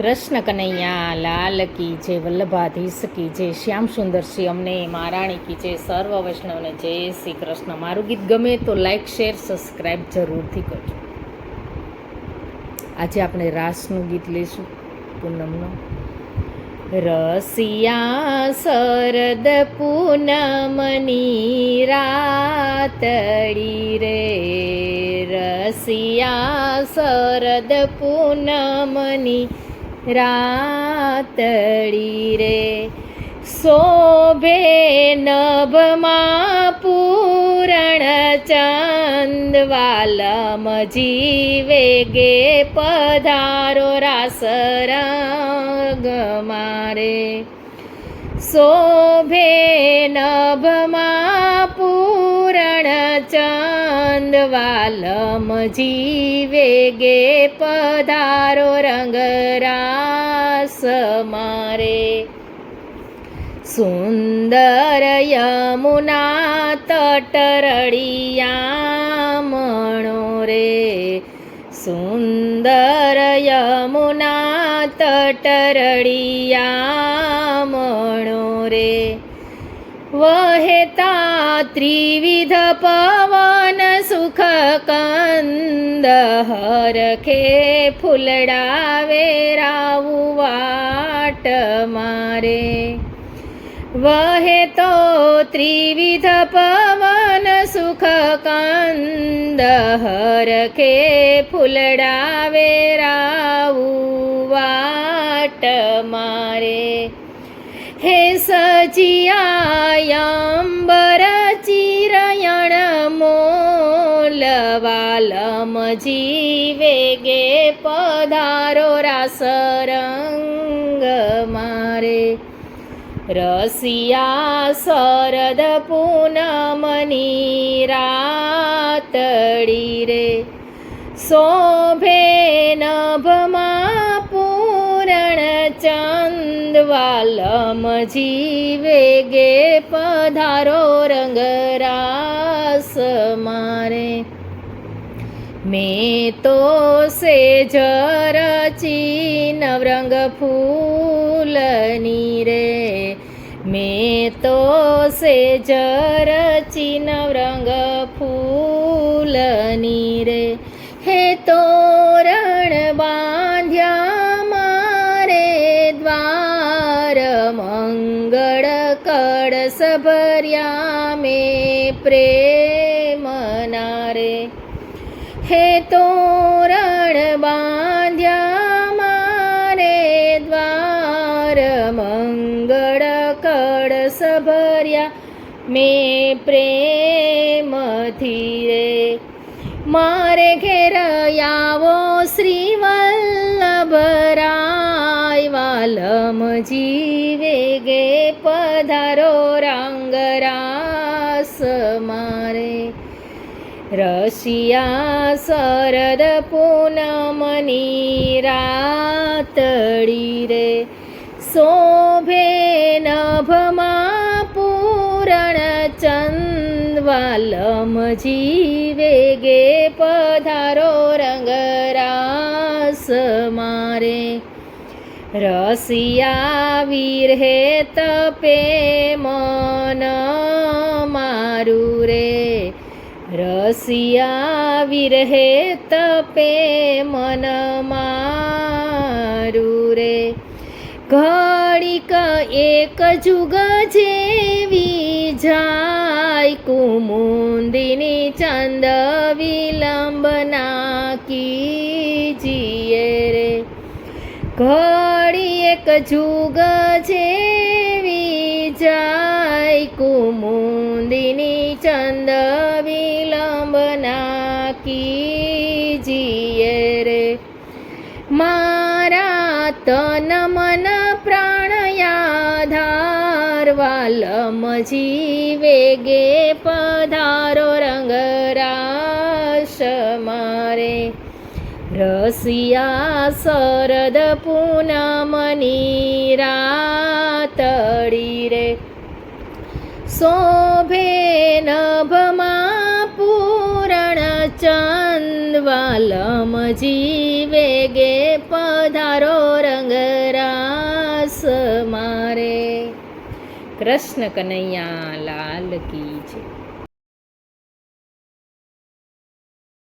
કૃષ્ણ કનૈયા લાલ કી જય, વલ્લભાધીશ કી જય, શ્યામ સુંદર શ્રી અમને મહારાણી કી જય, સર્વ વૈષ્ણવને જય શ્રી કૃષ્ણ। મારું ગીત ગમે તો લાઈક શેર સબસ્ક્રાઈબ જરૂરથી કરજો। આજે આપણે રાસનું ગીત લઈશું પૂનમનો। રસિયા શરદ પૂનમની રાતડી રે, રસિયા શરદ પૂનમની રાતડી રે, શોભે નભમાં પૂરણ ચંદવાલમ જીવે ગે પધારો રાસ રંગ મારે, શોભે નભમાં પૂરણ ચંદવાલમ જીવે ગે પધારો રંગ રાસ મારે, સુંદર યમુના તટરળિયામણો રે, સુંદર યમુના તટરળિયામણો રે, વહેતા ત્રિવિધ પવન સુખ કંદ હરખે ફૂલડાવે રાવું વાટ મારે, વહેતો ત્રિવિધ પવન સુખ કંદ હરખે ફૂલડાવે રાવું વાટ મારે, હે સજિયાયંબર ચિરયણ મોલવાલમ જીવે ગે પધારો રાસ રંગ મારે, રસિયા શરદ પૂનમની રાતડી રે, શોભે નભમાં પૂરણ ચંદવાલમ જીવે ગે પધારો રંગ રાસ મારે, મેં તો સેજ રચી નવરંગ ફૂલની રે, મેં તો સેજ રચી નવરંગ ફૂલની રે, હે તોરણ બાંધ્યા મારે દ્વાર મંગળ કળશ ભર્યા મેં પ્રેમના રે, હે તોરણ બાંધ્યા મારે દ્વાર મંગળ કળશ ભર્યા મેં પ્રેમથી રે, મારે ઘેર આવો શ્રી વલ્લભરાય વાલમ જીવે ગે પધારો રંગ રાસ મારે, રસિયા શરદ પૂનમની રાતડી રે, શોભે નભમાં પૂરણ ચંદવાલમ જીવે ગે પધારો રંગ રાસ મારે, રસિયા વિરહે તપે મન મારું રે, રસિયા વિરહે તપે મન મારું રે, ઘડીક એક જુગ જેવી જાય કુમુંદિની ચંદ વિલંબના કીજીએ રે, ઘડી એક જુગ જેવી જાય કુમુંદિની ચંદ વિલંબના કીજીએ રે, મારા તન મન પ્રાણયાધાર વાલમ જીવે ગે પધારો રંગ રાસ મારે, રસિયા શરદ પૂનમની રાતડી રે, શોભે નભમાં પૂરણ ચંદવાલમ જીવે ગે પધારો રંગ કૃષ્ણ કનૈયા લાલ કી જય.